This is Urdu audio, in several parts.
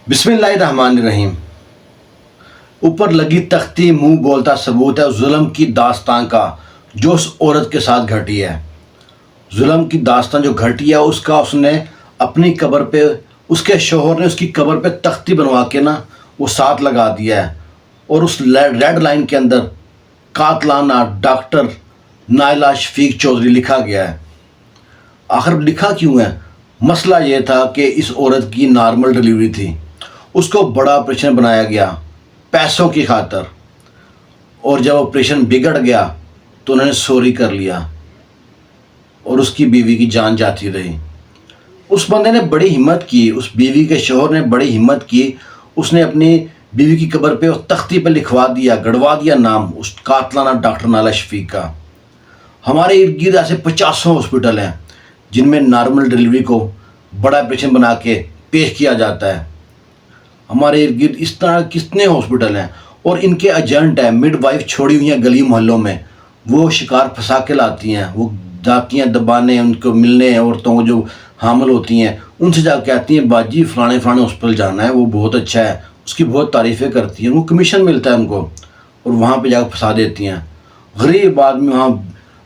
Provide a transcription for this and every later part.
بسم اللہ الرحمن الرحیم۔ اوپر لگی تختی منہ بولتا ثبوت ہے ظلم کی داستان کا جو اس عورت کے ساتھ گھٹی ہے۔ ظلم کی داستان جو گھٹی ہے اس نے اپنی قبر پہ، اس کے شوہر نے اس کی قبر پہ تختی بنوا کے وہ ساتھ لگا دیا ہے، اور اس ریڈ لائن کے اندر قاتلانہ ڈاکٹر نائلہ شفیق چودھری لکھا گیا ہے۔ آخر لکھا کیوں ہے؟ مسئلہ یہ تھا کہ اس عورت کی نارمل ڈیلیوری تھی، اس کو بڑا آپریشن بنایا گیا پیسوں کی خاطر، اور جب آپریشن بگڑ گیا تو انہوں نے سوری کر لیا اور اس کی بیوی کی جان جاتی رہی۔ اس بندے نے بڑی ہمت کی، اس بیوی کے شوہر نے بڑی ہمت کی، اس نے اپنی بیوی کی قبر پہ اور تختی پہ لکھوا دیا، گڑوا دیا نام اس قاتلانہ ڈاکٹر نائلہ شفیق کا۔ ہمارے ارد گرد ایسے 50 ہاسپٹل ہیں جن میں نارمل ڈیلیوری کو بڑا آپریشن بنا کے پیش کیا جاتا ہے۔ ہمارے ارد گرد اس طرح کتنے ہاسپٹل ہیں، اور ان کے ایجنٹ ہیں، مڈ وائف چھوڑی ہوئی ہیں گلی محلوں میں، وہ شکار پھنسا کے لاتی ہیں، وہ جاتی ہیں دبانے، ان کو ملنے، عورتوں کو جو حامل ہوتی ہیں ان سے جا کے کہتی ہیں باجی فلانے ہاسپٹل جانا ہے، وہ بہت اچھا ہے، اس کی بہت تعریفیں کرتی ہیں، وہ کمیشن ملتا ہے ان کو، اور وہاں پہ جا کے پھنسا دیتی ہیں۔ غریب آدمی وہاں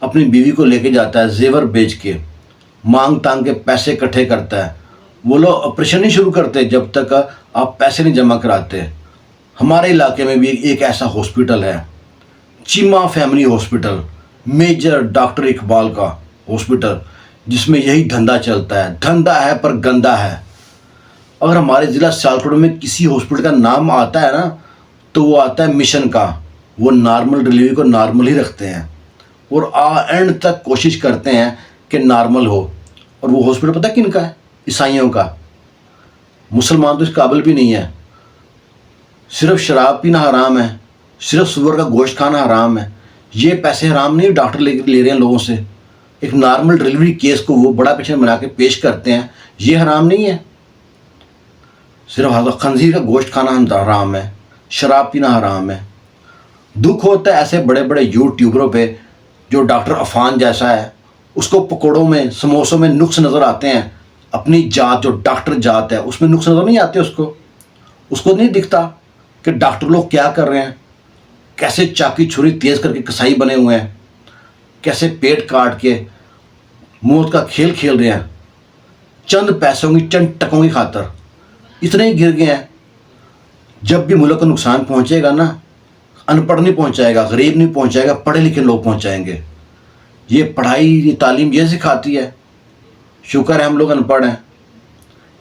اپنی بیوی کو لے کے جاتا ہے زیور بیچ کے، مانگ تانگ کے پیسے اکٹھے کرتا ہے۔ وہ لوگ آپریشن نہیں شروع کرتے جب تک آپ پیسے نہیں جمع کراتے۔ ہمارے علاقے میں بھی ایک ایسا ہاسپٹل ہے، Cheema family hospital, major doctor Iqbal کا ہاسپٹل، جس میں یہی دھندا چلتا ہے۔ دھندا ہے پر گندا ہے۔ اگر ہمارے ضلع سیالکوٹ میں کسی ہاسپٹل کا نام آتا ہے تو وہ آتا ہے مشن کا۔ وہ نارمل ڈیلیوری کو نارمل ہی رکھتے ہیں، اور اینڈ تک کوشش کرتے ہیں کہ نارمل ہو۔ اور وہ ہاسپٹل پتہ کن کا ہے؟ عیسائیوں کا۔ مسلمان تو اس قابل بھی نہیں ہے۔ صرف شراب پینا حرام ہے، صرف سور کا گوشت کھانا حرام ہے۔ یہ پیسے حرام نہیں ڈاکٹر لے رہے ہیں لوگوں سے۔ ایک نارمل ڈیلیوری کیس کو وہ بڑا پیشنٹ بنا کے پیش کرتے ہیں، یہ حرام نہیں ہے۔ صرف خنزیر کا گوشت کھانا حرام ہے، شراب پینا حرام ہے۔ دکھ ہوتا ہے ایسے بڑے بڑے یوٹیوبروں پہ، جو ڈاکٹر عفان جیسا ہے، اس کو پکوڑوں میں سموسوں میں نقص نظر آتے ہیں۔ اپنی جات جو ڈاکٹر جات ہے اس میں نقص نظر نہیں آتے، اس کو نہیں دکھتا کہ ڈاکٹر لوگ کیا کر رہے ہیں، کیسے چاقی چھری تیز کر کے کسائی بنے ہوئے ہیں، کیسے پیٹ کاٹ کے موت کا کھیل کھیل رہے ہیں، چند پیسوں کی، چند ٹکوں کی خاطر اتنے ہی گر گئے ہیں۔ جب بھی ملک کو نقصان پہنچے گا ان پڑھ نہیں پہنچائے گا، غریب نہیں پہنچائے گا، پڑھے لکھے لوگ پہنچائیں گے۔ یہ پڑھائی، یہ تعلیم یہ سکھاتی ہے۔ شکر ہے ہم لوگ ان پڑھ ہیں،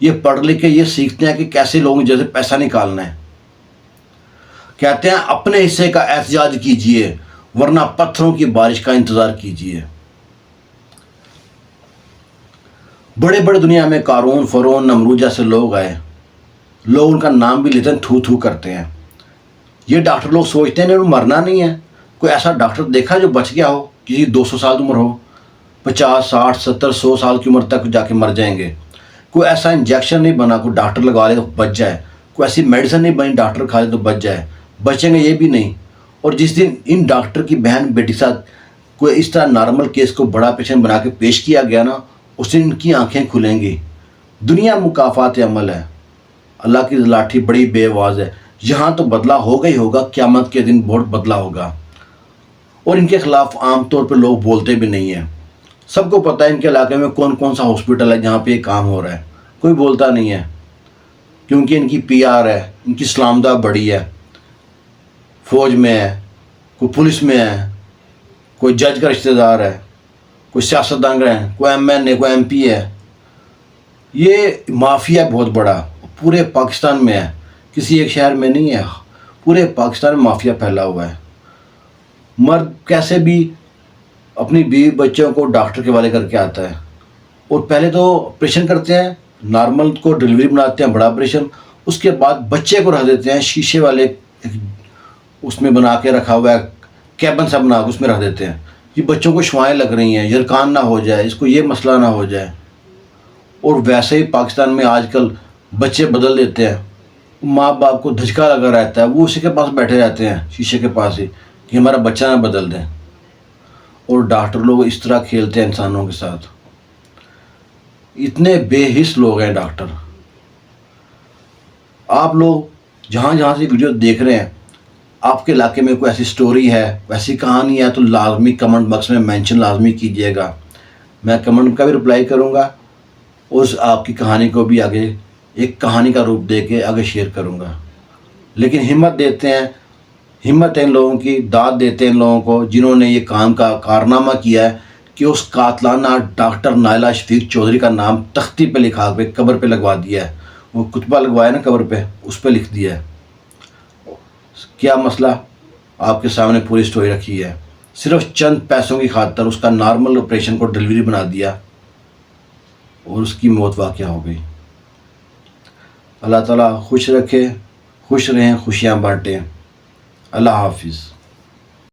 یہ پڑھ لکھ کے یہ سیکھتے ہیں کہ کیسے لوگوں جیسے پیسہ نکالنا ہے۔ کہتے ہیں اپنے حصے کا احتجاج کیجئے ورنہ پتھروں کی بارش کا انتظار کیجئے۔ بڑے بڑے دنیا میں قارون، فرعون، نمرود جیسے لوگ آئے، لوگ ان کا نام بھی لیتے ہیں، تھو تھو کرتے ہیں۔ یہ ڈاکٹر لوگ سوچتے ہیں انہیں مرنا نہیں ہے۔ کوئی ایسا ڈاکٹر دیکھا جو بچ گیا ہو، کسی 200 سال عمر ہو، 50، 60، 70، 100 سال کی عمر تک جا کے مر جائیں گے؟ کوئی ایسا انجیکشن نہیں بنا کوئی ڈاکٹر لگوا لے تو بچ جائے، کوئی ایسی میڈیسن نہیں بنی ڈاکٹر کھا لے تو بچ جائے؟ بچیں گے یہ بھی نہیں۔ اور جس دن ان ڈاکٹر کی بہن بیٹی کے ساتھ کوئی اس طرح نارمل کیس کو بڑا پیشنٹ بنا کے پیش کیا گیا اس دن ان کی آنکھیں کھلیں گی۔ دنیا مکافات عمل ہے، اللہ کی لاٹھی بڑی بے آواز ہے۔ یہاں تو بدلہ ہوگا ہی ہوگا، قیامت کے دن بہت بدلہ ہوگا۔ اور ان کے خلاف عام طور پہ لوگ بولتے بھی نہیں ہیں۔ سب کو پتہ ہے ان کے علاقے میں کون کون سا ہاسپٹل ہے جہاں پہ یہ کام ہو رہا ہے، کوئی بولتا نہیں ہے، کیونکہ ان کی PR ہے، ان کی سلامتہ بڑی ہے۔ فوج میں ہے، کوئی پولیس میں ہے، کوئی جج کا رشتہ دار ہے، کوئی سیاستدان ہے، کوئی MNA، کوئی MP ہے۔ یہ مافیا بہت بڑا پورے پاکستان میں ہے، کسی ایک شہر میں نہیں ہے، پورے پاکستان میں مافیا پھیلا ہوا ہے۔ مرد کیسے بھی اپنی بیوی بچوں کو ڈاکٹر کے حوالے کر کے آتا ہے، اور پہلے تو آپریشن کرتے ہیں، نارمل کو ڈیلیوری بناتے ہیں بڑا آپریشن، اس کے بعد بچے کو رکھ دیتے ہیں شیشے والے اس میں بنا کے رکھا ہوا ہے، کیبن سا بنا کے اس میں رکھ دیتے ہیں۔ یہ بچوں کو شوائیں لگ رہی ہیں، یرکان نہ ہو جائے، اس کو یہ مسئلہ نہ ہو جائے۔ اور ویسے ہی پاکستان میں آج کل بچے بدل دیتے ہیں، ماں باپ کو دھچکا لگا رہتا ہے، وہ اسی کے پاس بیٹھے رہتے ہیں شیشے کے پاس ہی کہ ہمارا بچہ نہ بدل دیں۔ اور ڈاکٹر لوگ اس طرح کھیلتے ہیں انسانوں کے ساتھ۔ اتنے بے حس لوگ ہیں ڈاکٹر۔ آپ لوگ جہاں جہاں سے ویڈیو دیکھ رہے ہیں، آپ کے علاقے میں کوئی ایسی سٹوری ہے، ویسی کہانی ہے، تو لازمی کمنٹ باکس میں مینشن لازمی کیجیے گا. میں کمنٹ کا بھی رپلائی کروں گا، اس آپ کی کہانی کو بھی آگے ایک کہانی کا روپ دے کے آگے شیئر کروں گا. لیکن ہمت ہے ان لوگوں کی، داد دیتے ہیں ان لوگوں کو جنہوں نے یہ کام کا کارنامہ کیا ہے کہ اس قاتلانہ ڈاکٹر نائلہ شفیق چودھری کا نام تختی پہ لکھا کے قبر پہ لگوا دیا ہے. وہ کتبہ لگوایا نا قبر پہ، اس پہ لکھ دیا ہے. کیا مسئلہ آپ کے سامنے پوری سٹوری رکھی ہے. صرف چند پیسوں کی خاطر اس کا نارمل آپریشن کو ڈیلیوری بنا دیا اور اس کی موت واقع ہو گئی. اللہ تعالیٰ خوش رکھے، خوش رہیں، خوشیاں بانٹیں. اللہ حافظ.